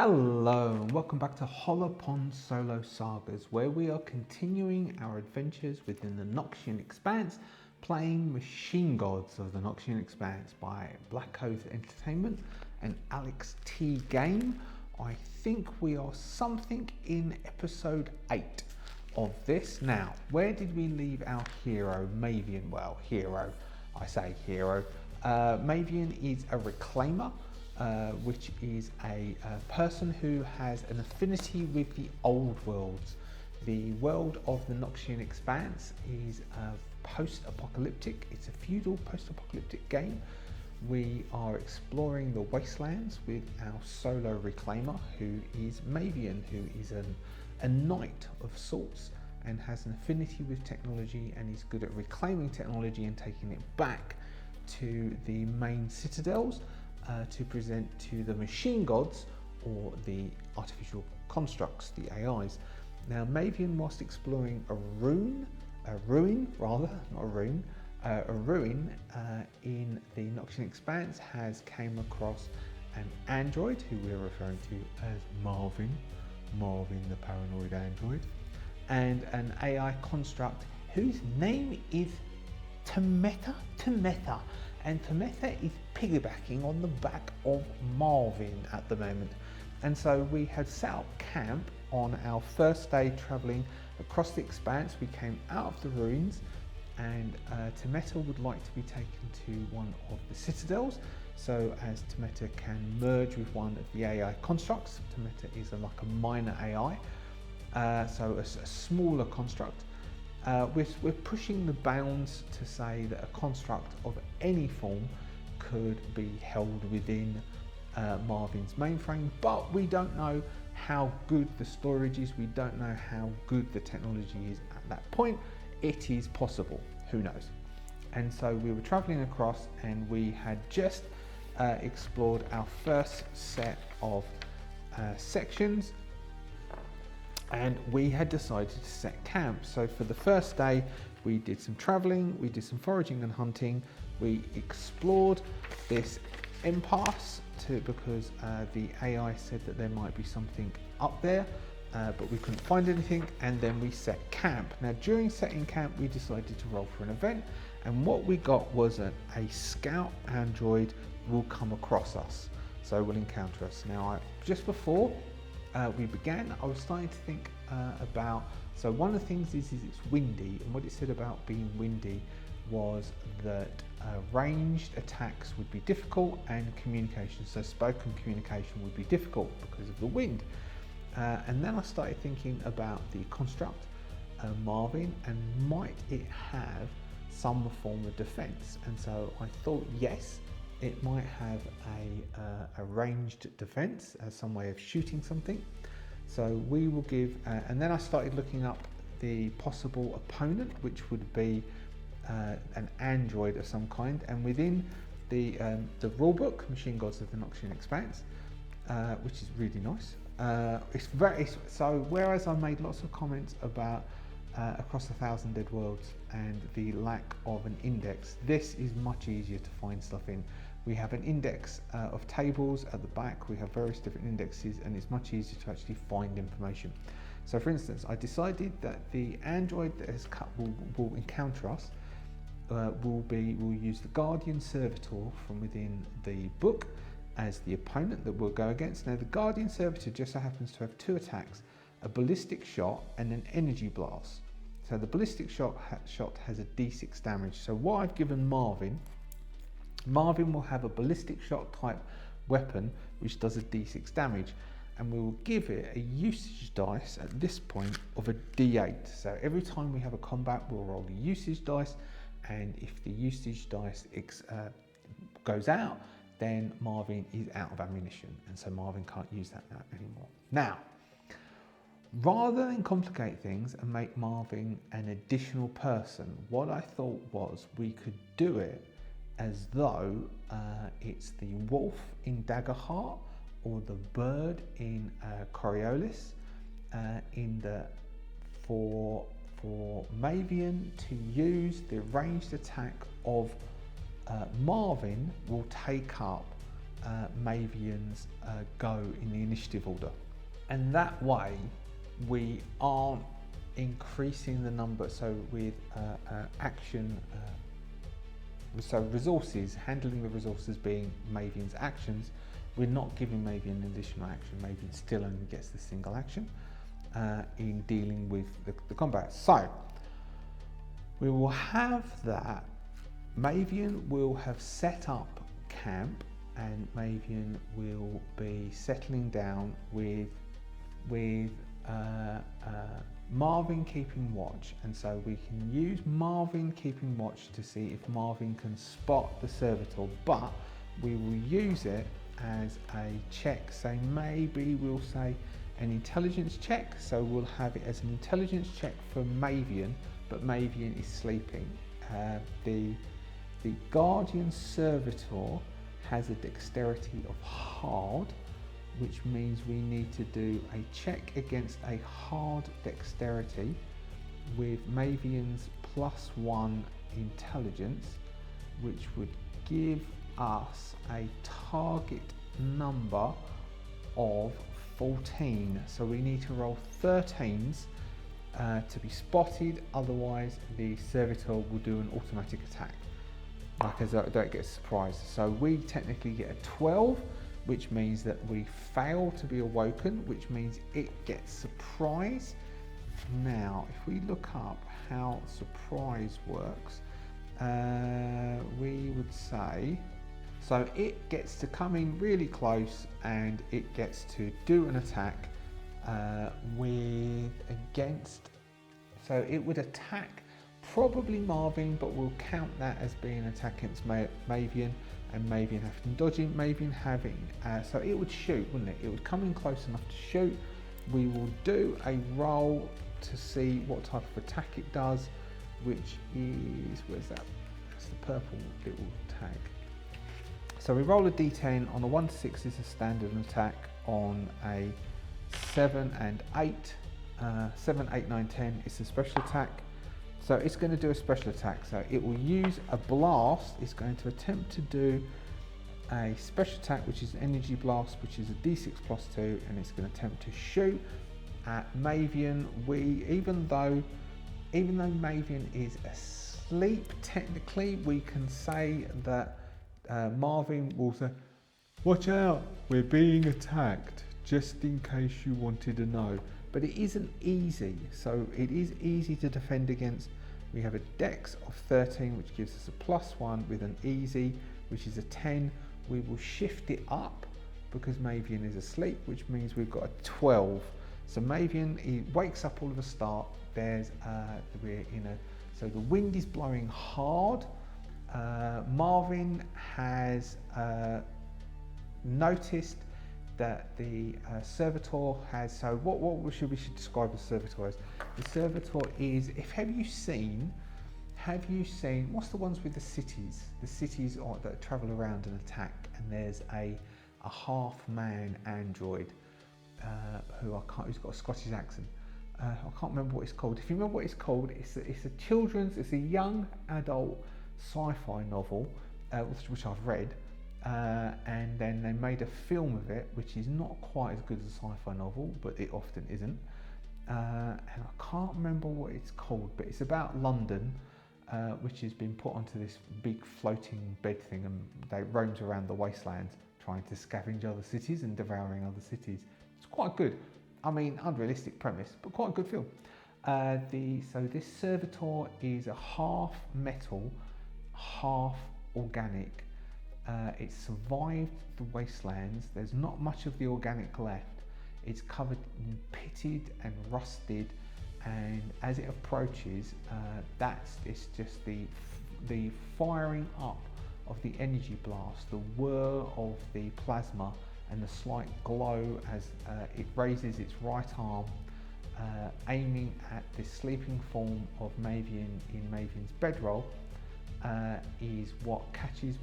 Hello and welcome back to Hollowponds Solo Sagas, where we are continuing our adventures within the Noxian Expanse, playing Machine Gods of the Noxian Expanse by Blackoath Entertainment and Alex T Game. I think we are something in episode 8 of this. Now, where did we leave our hero, Mavian? Well, hero, I say hero. Mavian is a reclaimer. Which is a person who has an affinity with the old worlds. The world of the Noxian Expanse is post-apocalyptic. It's a feudal post-apocalyptic game. We are exploring the wastelands with our solo reclaimer, who is Mavian, who is a knight of sorts and has an affinity with technology, and is good at reclaiming technology and taking it back to the main citadels to present to the machine gods, or the artificial constructs, the AIs. Now, Mavian, whilst exploring a ruin in the Noxian Expanse, has came across an android who we're referring to as Marvin the paranoid android, and an AI construct whose name is Temeta. And Temeta is piggybacking on the back of Marvin at the moment. And so we had set up camp on our first day travelling across the Expanse. We came out of the ruins, and Temeta would like to be taken to one of the citadels, so as Temeta can merge with one of the AI constructs. Temeta is like a minor AI, so a smaller construct. We're pushing the bounds to say that a construct of any form could be held within Marvin's mainframe, but we don't know how good the storage is, we don't know how good the technology is at that point. It is possible, who knows? And so we were travelling across, and we had just explored our first set of sections, and we had decided to set camp. So for the first day, we did some traveling, we did some foraging and hunting, we explored this impasse because the AI said that there might be something up there, but we couldn't find anything, and then we set camp. Now, during setting camp, we decided to roll for an event, and what we got was a scout android will come across us, so will encounter us. Now, just before we began, I was starting to think about, so one of the things is it's windy, and what it said about being windy was that ranged attacks would be difficult, and communication, so spoken communication, would be difficult because of the wind. And then I started thinking about the construct, Marvin, and might it have some form of defense? And so I thought, yes, it might have a ranged defense as some way of shooting something. So we will give, and then I started looking up the possible opponent, which would be an android of some kind. And within the rulebook, Machine Gods of the Noxian Expanse, which is really nice. So whereas I made lots of comments about Across 1,000 Dead Worlds and the lack of an index, this is much easier to find stuff in. We have an index of tables at the back, we have various different indexes, and it's much easier to actually find information. So for instance, I decided that the android that has will encounter us will use the Guardian Servitor from within the book as the opponent that we'll go against. Now, the Guardian Servitor just so happens to have 2 attacks, a ballistic shot and an energy blast. So the ballistic shot has a d6 damage. So what I've given Marvin will have a ballistic shot type weapon which does a d6 damage, and we will give it a usage dice at this point of a d8. So every time we have a combat, we'll roll the usage dice, and if the usage dice goes out, then Marvin is out of ammunition, and so Marvin can't use that anymore. Now, rather than complicate things and make Marvin an additional person, what I thought was we could do it as though it's the wolf in Daggerheart, or the bird in Coriolis, for Mavian to use the ranged attack of Marvin will take up Mavians go in the initiative order. And that way we aren't increasing the number, so with action, so resources, handling the resources being Mavian's actions, we're not giving Mavian an additional action. Mavian still only gets the single action in dealing with the combat. So we will have that. Mavian will have set up camp, and Mavian will be settling down with Marvin keeping watch, and so we can use Marvin keeping watch to see if Marvin can spot the servitor, but we will use it as a check. So maybe we'll say an intelligence check, so we'll have it as an intelligence check for Mavian, but Mavian is sleeping. The Guardian Servitor has a dexterity of hard, which means we need to do a check against a hard dexterity with Mavian's +1 intelligence, which would give us a target number of 14. So we need to roll 13s to be spotted, otherwise the servitor will do an automatic attack, like as though it don't get surprised. So we technically get a 12, which means that we fail to be awoken, which means it gets surprise. Now, if we look up how surprise works, we would say, so it gets to come in really close and it gets to do an attack against, so it would attack probably Marvin, but we'll count that as being an attack against Mavian, and Mavian having to dodge it, Mavian having, so it would shoot, wouldn't it? It would come in close enough to shoot. We will do a roll to see what type of attack it does, which is, where's that? That's the purple little tag. So we roll a d10. On a 1 to 6 is a standard attack. On a 7 and 8, 7, 8, 9, 10 is a special attack. So it's going to do a special attack. So it will use a blast. It's going to attempt to do a special attack, which is an energy blast, which is a d6 +2, and it's going to attempt to shoot at Mavian. Even though Mavian is asleep, technically we can say that Marvin will say, "Watch out, we're being attacked," just in case you wanted to know. But it isn't easy, so it is easy to defend against. We have a dex of 13, which gives us a +1 with an easy, which is a 10. We will shift it up because Mavian is asleep, which means we've got a 12. So Mavian, he wakes up all of a start. We're in a, so the wind is blowing hard. Marvin has noticed that the servitor has, so what should we describe the servitor as? The servitor is, have you seen, what's the ones with the cities? The cities that travel around and attack, and there's a half-man android who's got a Scottish accent. I can't remember what it's called. If you remember what it's called, it's a young adult sci-fi novel, which I've read. And then they made a film of it, which is not quite as good as a sci-fi novel, but it often isn't. And I can't remember what it's called, but it's about London, which has been put onto this big floating bed thing, and they roams around the wastelands trying to scavenge other cities and devouring other cities. It's quite good. I mean, unrealistic premise, but quite a good film. So this servitor is a half metal, half organic. It survived the wastelands. There's not much of the organic left. It's covered in pitted and rusted, and as it approaches, it's just the firing up of the energy blast, the whir of the plasma, and the slight glow as it raises its right arm, aiming at the sleeping form of Mavian in Mavian's bedroll. Is what catches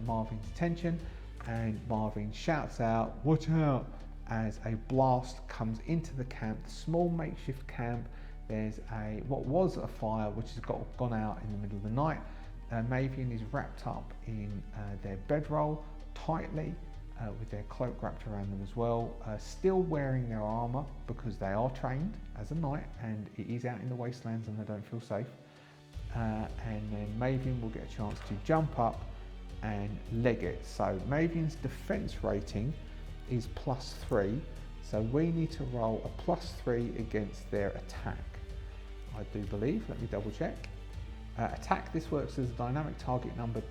Marvin's attention, and Marvin shouts out, "Watch out!" as a blast comes into the camp, the small makeshift camp. There's what was a fire which has gone out in the middle of the night. Mavian is wrapped up in their bedroll. tightly with their cloak wrapped around them as well, still wearing their armour because they are trained as a knight and it is out in the wastelands and they don't feel safe. And then Mavian will get a chance to jump up and leg it. So Mavian's defense rating is +3, so we need to roll a +3 against their attack. I do believe, let me double check. Attack, this works as a dynamic target number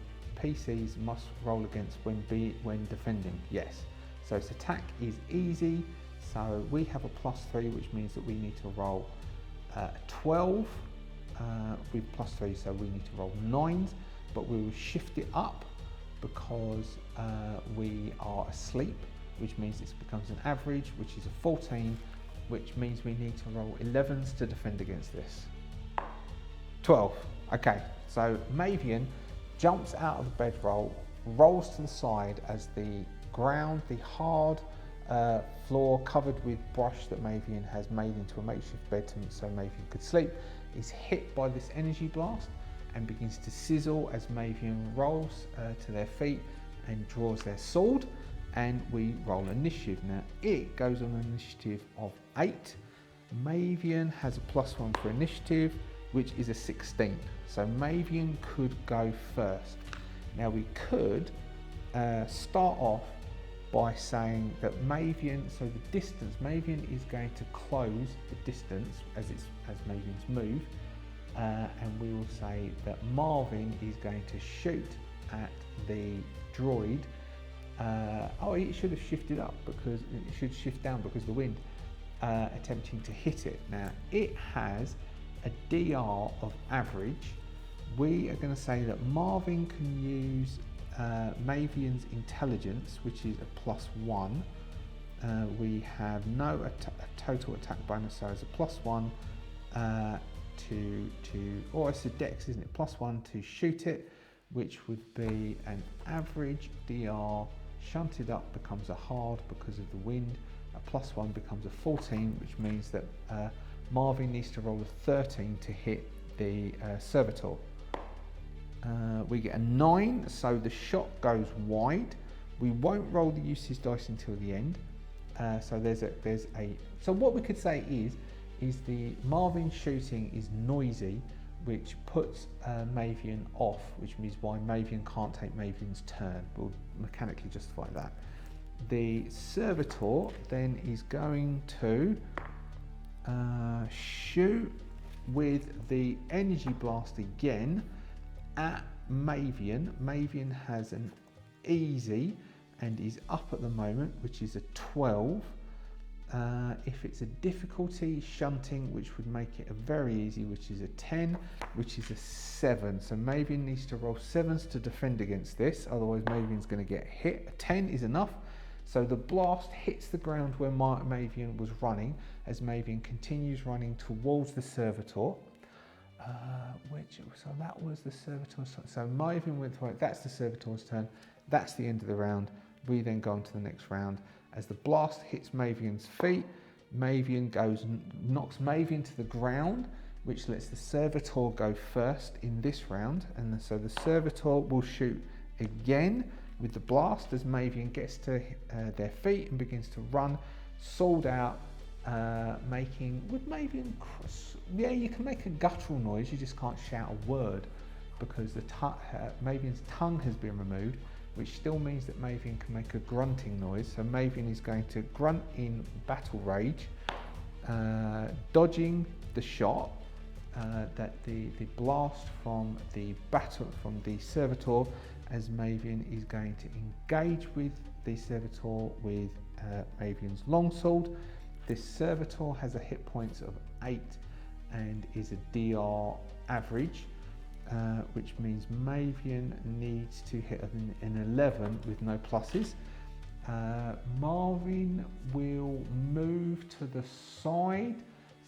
PCs must roll against when defending. Yes, so its attack is easy, so we have a +3, which means that we need to roll 12 with +3, so we need to roll 9s, but we will shift it up because we are asleep, which means it becomes an average, which is a 14, which means we need to roll 11s to defend against this. 12. Okay, so Mavian jumps out of the bedroll, rolls to the side as the ground, the hard floor covered with brush that Mavian has made into a makeshift bed so Mavian could sleep, is hit by this energy blast and begins to sizzle as Mavian rolls to their feet and draws their sword, and we roll initiative. Now it goes on an initiative of 8. Mavian has a +1 for initiative, which is a 16. So Mavian could go first. Now we could start off by saying that Mavian, so the distance, Mavian is going to close the distance as Mavians move, and we will say that Marvin is going to shoot at the droid. Oh, it should have shifted up because it should shift down because of the wind, attempting to hit it. Now it has a DR of average. We are going to say that Marvin can use Mavian's intelligence, which is a +1. We have no total attack bonus, so it's a +1 or it's a dex, isn't it? +1 to shoot it, which would be an average DR. Shunted up becomes a hard because of the wind. A +1 becomes a 14, which means that Marvin needs to roll a 13 to hit the servitor. We get a 9, so the shot goes wide. We won't roll the usage dice until the end. So what we could say is the Marvin shooting is noisy, which puts Mavian off, which means why Mavian can't take Mavian's turn. We'll mechanically justify that. The servitor then is going to shoot with the energy blast again at Mavian. Mavian has an easy and is up at the moment, which is a 12. If it's a difficulty, shunting, which would make it a very easy, which is a 10, which is a 7. So Mavian needs to roll 7s to defend against this, otherwise Mavian's going to get hit. A 10 is enough. So the blast hits the ground where Mavian was running, as Mavian continues running towards the servitor. So that was the servitor's turn. So Mavian went through it, that's the servitor's turn, that's the end of the round. We then go on to the next round. As the blast hits Mavian's feet, Mavian knocks Mavian to the ground, which lets the servitor go first in this round. And so the servitor will shoot again with the blast as Mavian gets to their feet and begins to run, sword out, would Mavian, yeah, you can make a guttural noise, you just can't shout a word because Mavian's tongue has been removed, which still means that Mavian can make a grunting noise. So Mavian is going to grunt in battle rage, dodging the shot that the blast from the servitor, as Mavian is going to engage with the servitor with Mavian's longsword. This servitor has a hit points of 8 and is a DR average, which means Mavian needs to hit an 11 with no pluses. Marvin will move to the side.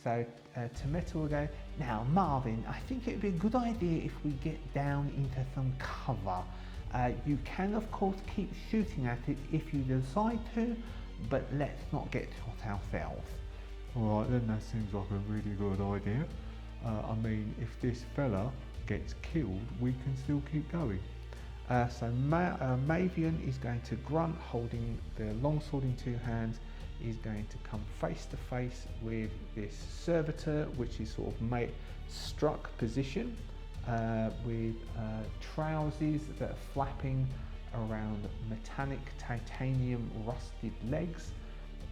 So Tometa will go, now Marvin, I think it would be a good idea if we get down into some cover. You can of course keep shooting at it if you decide to, but let's not get shot ourselves. Alright, then that seems like a really good idea. I mean, if this fella gets killed, we can still keep going. Mavian is going to grunt, holding the longsword in two hands. He's going to come face to face with this servitor, which is sort of struck position with trousers that are flapping around metallic titanium rusted legs.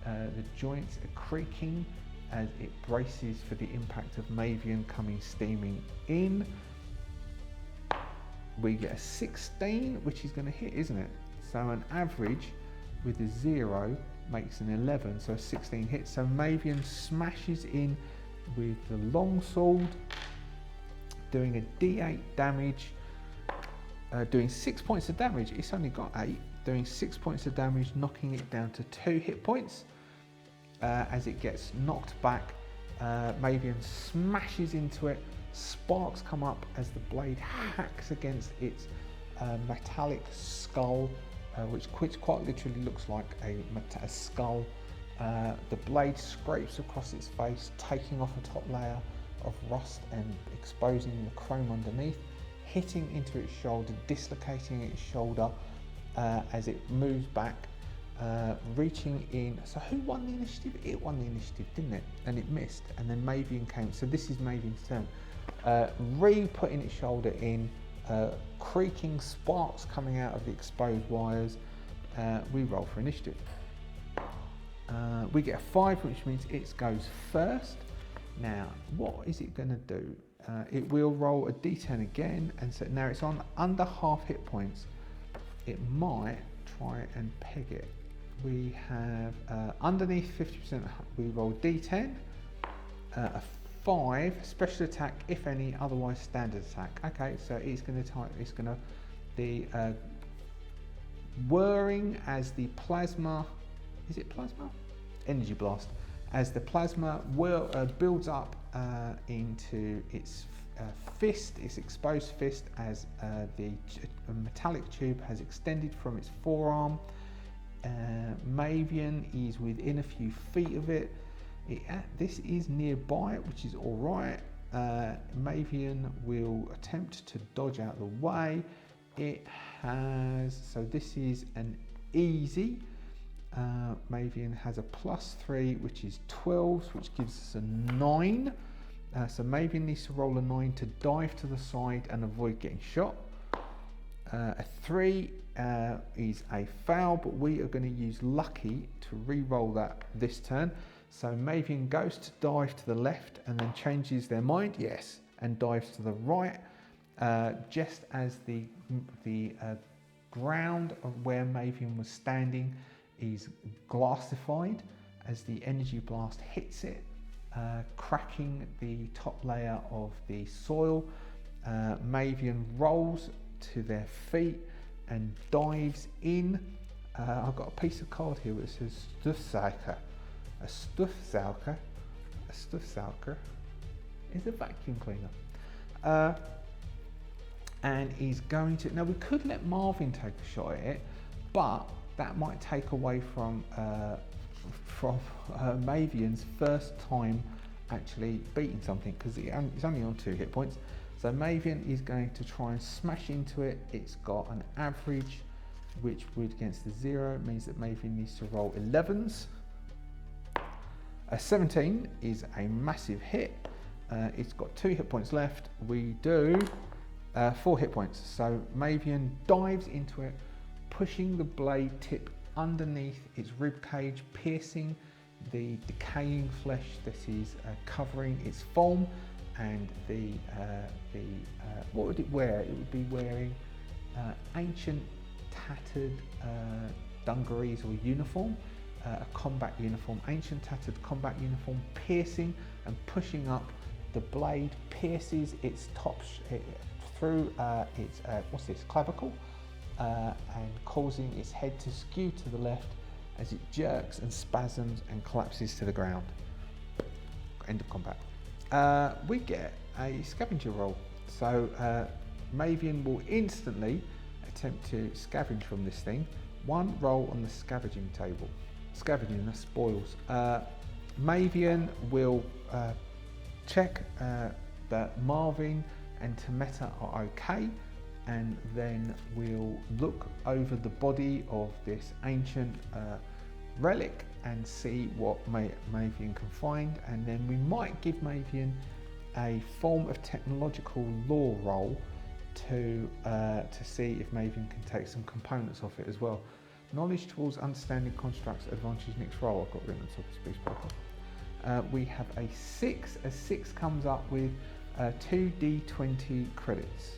The joints are creaking as it braces for the impact of Mavian coming steaming in. We get a 16, which is going to hit, isn't it? So an average with a 0 makes an 11, so 16 hits. So Mavian smashes in with the longsword, doing a d8 damage, doing 6 points of damage. It's only got 8, doing 6 points of damage, knocking it down to 2 hit points. As it gets knocked back, Mavian smashes into it. Sparks come up as the blade hacks against its metallic skull, which quite literally looks like a skull. The blade scrapes across its face, taking off a top layer of rust and exposing the chrome underneath, hitting into its shoulder, dislocating its shoulder as it moves back, reaching in. So who won the initiative? It won the initiative, didn't it? And it missed, and then Mavian came. So this is Mavian's turn. Putting its shoulder in, creaking, sparks coming out of the exposed wires. We roll for initiative. We get a 5, which means it goes first. Now, what is it going to do? It will roll a d10 again, and so now it's on under half hit points. It might try and peg it. We have underneath 50%, we roll d10, a 5, special attack if any, otherwise standard attack. Okay, so it's going to the whirring as the plasma, is it plasma? Energy blast. As the plasma builds up into its fist, its exposed fist, as the metallic tube has extended from its forearm. Mavian is within a few feet of it. This is nearby, which is all right. Mavian will attempt to dodge out the way. It has, so this is an easy. Mavian has a +3, which is 12, which gives us a 9. So Mavian needs to roll a 9 to dive to the side and avoid getting shot. A 3 is a fail, but we are going to use lucky to re-roll that this turn. So Mavian goes to dive to the left and then changes their mind, yes, and dives to the right, just as the ground of where Mavian was standing is glassified as the energy blast hits it, cracking the top layer of the soil. Mavian rolls to their feet and dives in. I've got a piece of card here which says Stuffzauker. A Stuffzauker is a vacuum cleaner. And he's going to, now we could let Marvin take a shot at it, but that might take away from Mavian's first time actually beating something, because it's only on 2 hit points. So Mavian is going to try and smash into it. It's got an average, which would, against the 0, means that Mavian needs to roll 11s. A 17 is a massive hit. It's got 2 hit points left. We do 4 hit points. So Mavian dives into it, pushing the blade tip underneath its rib cage, piercing the decaying flesh that is covering its foam, and what would it wear? It would be wearing ancient tattered dungarees or uniform, a combat uniform, ancient tattered combat uniform, piercing and pushing up. The blade pierces its top through its clavicle, and causing its head to skew to the left as it jerks and spasms and collapses to the ground. End of combat. We get a scavenger roll. So Mavian will instantly attempt to scavenge from this thing. 1 roll on the scavenging table. Scavenging, that's spoils. Mavian will check that Marvin and Tameta are okay. and then we'll look over the body of this ancient relic and see what Mavian can find, and then we might give Mavian a form of technological lore roll to see if Mavian can take some components off it as well. Knowledge tools, understanding constructs, advantage next roll. I've got written on top of Speech Broker. We have a 6. A 6 comes up with 2d20 credits.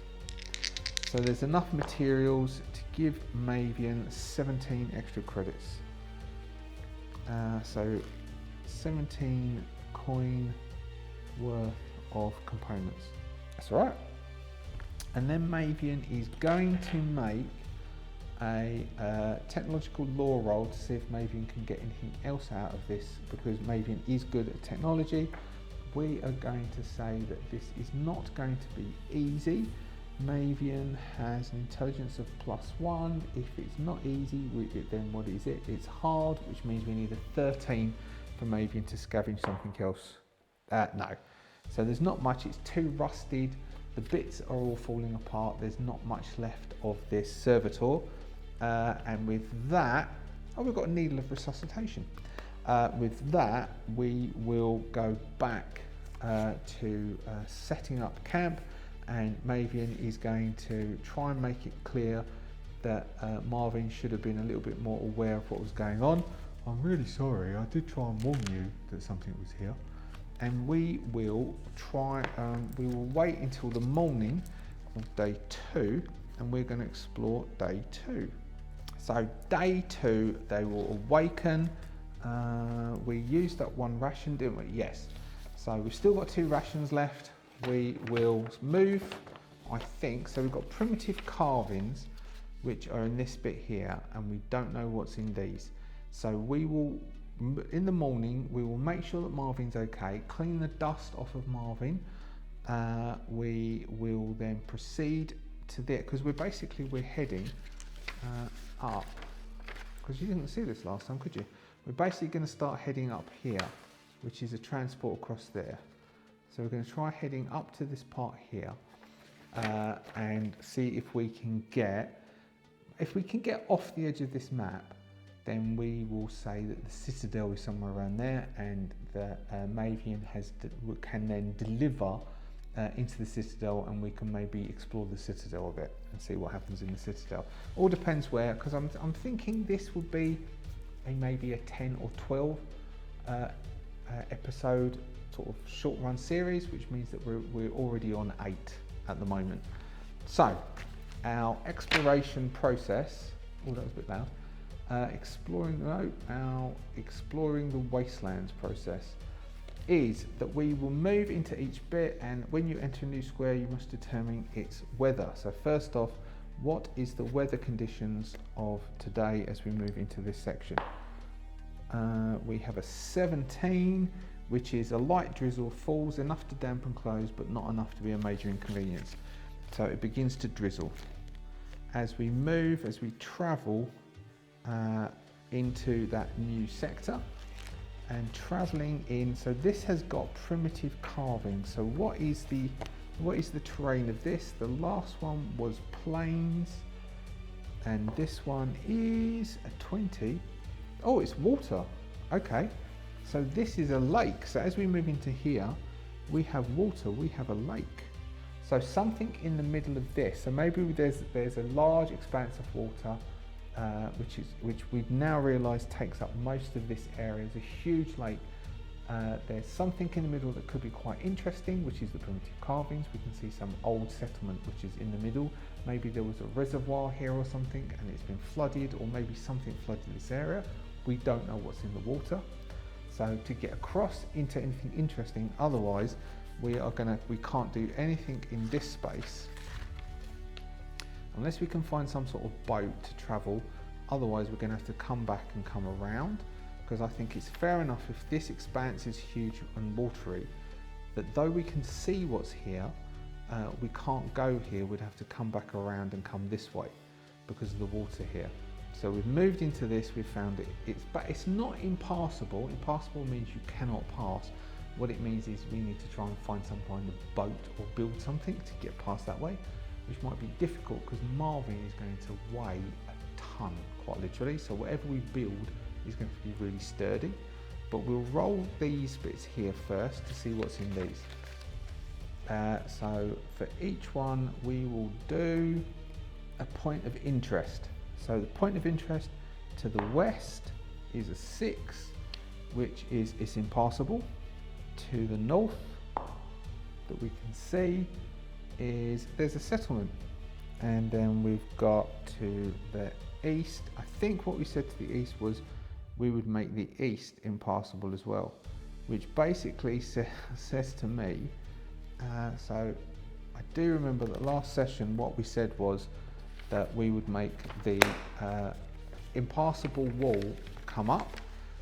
So there's enough materials to give Mavian 17 extra credits. So 17 coin worth of components. That's all right. And then Mavian is going to make a technological lore roll to see if Mavian can get anything else out of this, because Mavian is good at technology. We are going to say that this is not going to be easy. Mavian has an intelligence of +1. If it's not easy, then what is it? It's hard, which means we need a 13 for Mavian to scavenge something else. No. So there's not much. It's too rusted. The bits are all falling apart. There's not much left of this servitor. And with that, we've got a needle of resuscitation. With that, we will go back to setting up camp, and Mavian is going to try and make it clear that Marvin should have been a little bit more aware of what was going on. I'm really sorry, I did try and warn you that something was here. And we will we will wait until the morning of day 2, and we're going to explore day 2. So day 2, they will awaken. We used up 1 ration, didn't we? Yes. So we've still got 2 rations left. We will move, I think. So we've got primitive carvings, which are in this bit here, and we don't know what's in these. So we will, in the morning, we will make sure that Marvin's okay, clean the dust off of Marvin. We will then proceed to there, because we're heading up, because you didn't see this last time, could you? We're basically going to start heading up here, which is a transport across there. So we're going to try heading up to this part here and see if we can get off the edge of this map. Then we will say that the citadel is somewhere around there, and that Mavian can then deliver into the citadel, and we can maybe explore the citadel a bit and see what happens in the citadel. All depends where, because I'm thinking this would be maybe a 10 or 12 episode sort of short run series, which means that we're already on 8 at the moment. So our exploration process, oh, that was a bit loud. Exploring the wastelands process is that we will move into each bit, and when you enter a new square, you must determine its weather. So first off, what is the weather conditions of today as we move into this section? We have a 17, which is a light drizzle, falls enough to dampen clothes but not enough to be a major inconvenience. So it begins to drizzle. As we travel into that new sector and travelling in, so this has got primitive carving. So what is the terrain of this? The last one was plains, and this one is a 20. Oh, it's water. Okay, so this is a lake. So as we move into here, we have water, we have a lake. So something in the middle of this. So maybe there's a large expanse of water, which we've now realised takes up most of this area. It's a huge lake. There's something in the middle that could be quite interesting, which is the primitive carvings. We can see some old settlement which is in the middle. Maybe there was a reservoir here or something and it's been flooded, or maybe something flooded this area. We don't know what's in the water. So to get across into anything interesting, otherwise we can't do anything in this space unless we can find some sort of boat to travel. Otherwise we're going to have to come back and come around, because I think it's fair enough if this expanse is huge and watery, that though we can see what's here, we can't go here. We'd have to come back around and come this way because of the water here. So we've moved into this, we've found it, but it's not impassable. Impassable means you cannot pass. What it means is we need to try and find some kind of boat or build something to get past that way. which might be difficult because Marvin is going to weigh a ton, quite literally. So whatever we build is going to be really sturdy. But we'll roll these bits here first to see what's in these. So for each one, we will do a point of interest. So the point of interest to the west is a 6, which is it's impassable. To the north, that we can see, is there's a settlement. And then we've got to the east. I think what we said to the east was we would make the east impassable as well, which basically says to me, so I do remember that last session what we said was that we would make the impassable wall come up.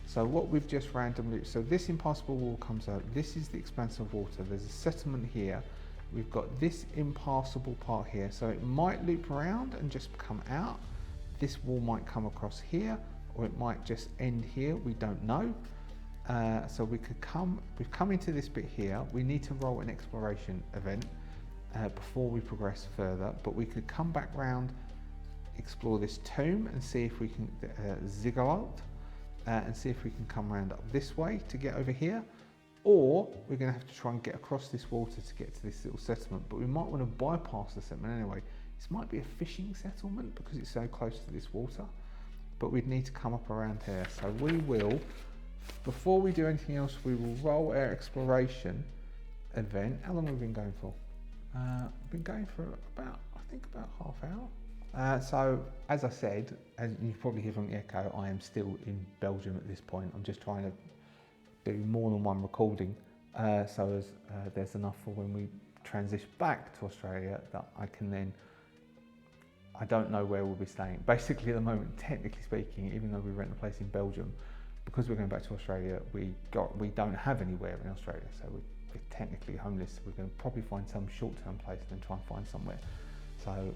So what we've just randomly, so this impassable wall comes out, this is the expanse of water, there's a settlement here, we've got this impassable part here, so it might loop around and just come out, this wall might come across here, or it might just end here, we don't know. So we've come into this bit here, we need to roll an exploration event before we progress further, but we could come back round, explore this tomb and see if we can ziggurat, and see if we can come around up this way to get over here, or we're going to have to try and get across this water to get to this little settlement, but we might want to bypass the settlement anyway. This might be a fishing settlement because it's so close to this water, but we'd need to come up around here. So we will, before we do anything else, we will roll our exploration event. How long have we been going for? Been going for about, I think about half hour. So as I said, as you probably hear from the echo, I am still in Belgium at this point. I'm just trying to do more than one recording, so as there's enough for when we transition back to Australia that I can then, I don't know where we'll be staying. Basically at the moment, technically speaking, even though we rent a place in Belgium, because we're going back to Australia, we don't have anywhere in Australia, so we're technically homeless. We're going to probably find some short-term place and then try and find somewhere. So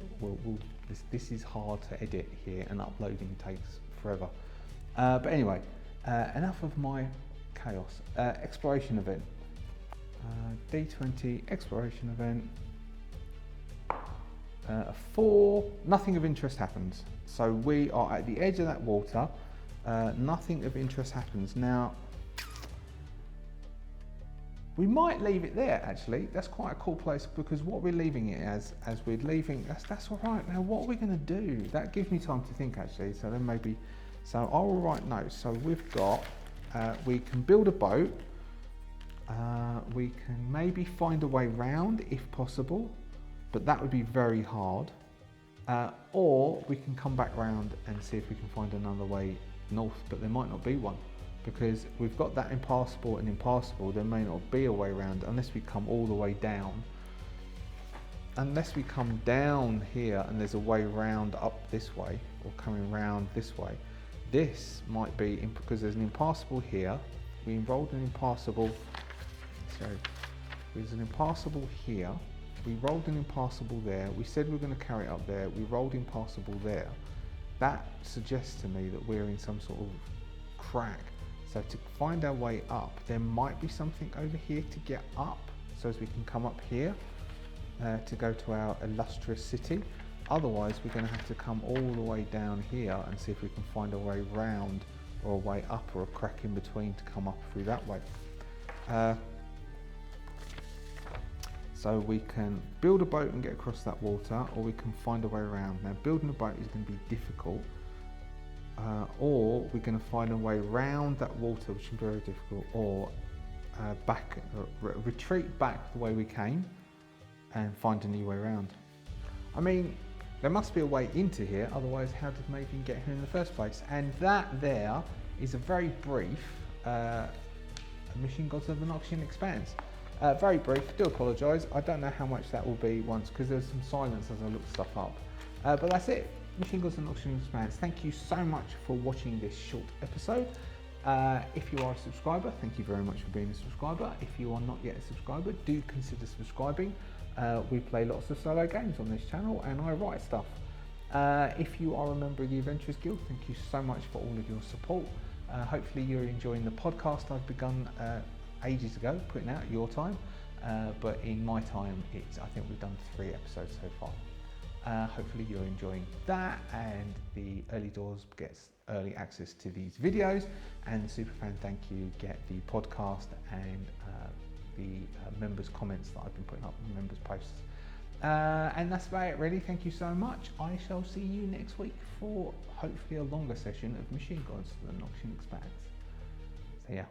this is hard to edit here, and uploading takes forever. But anyway, enough of my chaos. Exploration event. D20 exploration event. 4, nothing of interest happens. So we are at the edge of that water. Nothing of interest happens. Now, we might leave it there actually. That's quite a cool place, because what we're leaving it as we're leaving, that's all right. Now what are we going to do? That gives me time to think actually. So then maybe, so I will write notes. So we've got, we can build a boat. We can maybe find a way round if possible, but that would be very hard. Or we can come back round and see if we can find another way north, but there might not be one. Because we've got that impassable and impassable, there may not be a way around unless we come all the way down. Unless we come down here and there's a way round up this way, or coming round this way. This might be, because there's an impassable here, we enrolled an impassable, so there's an impassable here, we rolled an impassable there, we said we're going to carry it up there, we rolled impassable there. That suggests to me that we're in some sort of crack. So to find our way up, there might be something over here to get up, so as we can come up here to go to our illustrious city. Otherwise, we're going to have to come all the way down here and see if we can find a way round, or a way up, or a crack in between to come up through that way. So we can build a boat and get across that water, or we can find a way around. Now building a boat is going to be difficult. Or we're going to find a way round that water, which is very difficult, or retreat back the way we came and find a new way around. I mean, there must be a way into here, otherwise how did Maven get here in the first place? And that there is a very brief Machine Gods of the Noxian Expanse. Very brief, do apologise, I don't know how much that will be once, because there's some silence as I look stuff up. But that's it. Machine Gods and Noxian Expanse. Thank you so much for watching this short episode. If you are a subscriber, thank you very much for being a subscriber. If you are not yet a subscriber, do consider subscribing. We play lots of solo games on this channel, and I write stuff. If you are a member of the Adventurers Guild, thank you so much for all of your support. Hopefully you're enjoying the podcast I've begun ages ago, putting out your time. But in my time, I think we've done 3 episodes so far. Hopefully you're enjoying that, and the early doors gets early access to these videos, and the superfan thank you get the podcast and the members' comments that I've been putting up in members' posts. And that's about it really. Thank you so much. I shall see you next week for hopefully a longer session of Machine Gods, the Noxian Expanse. So yeah.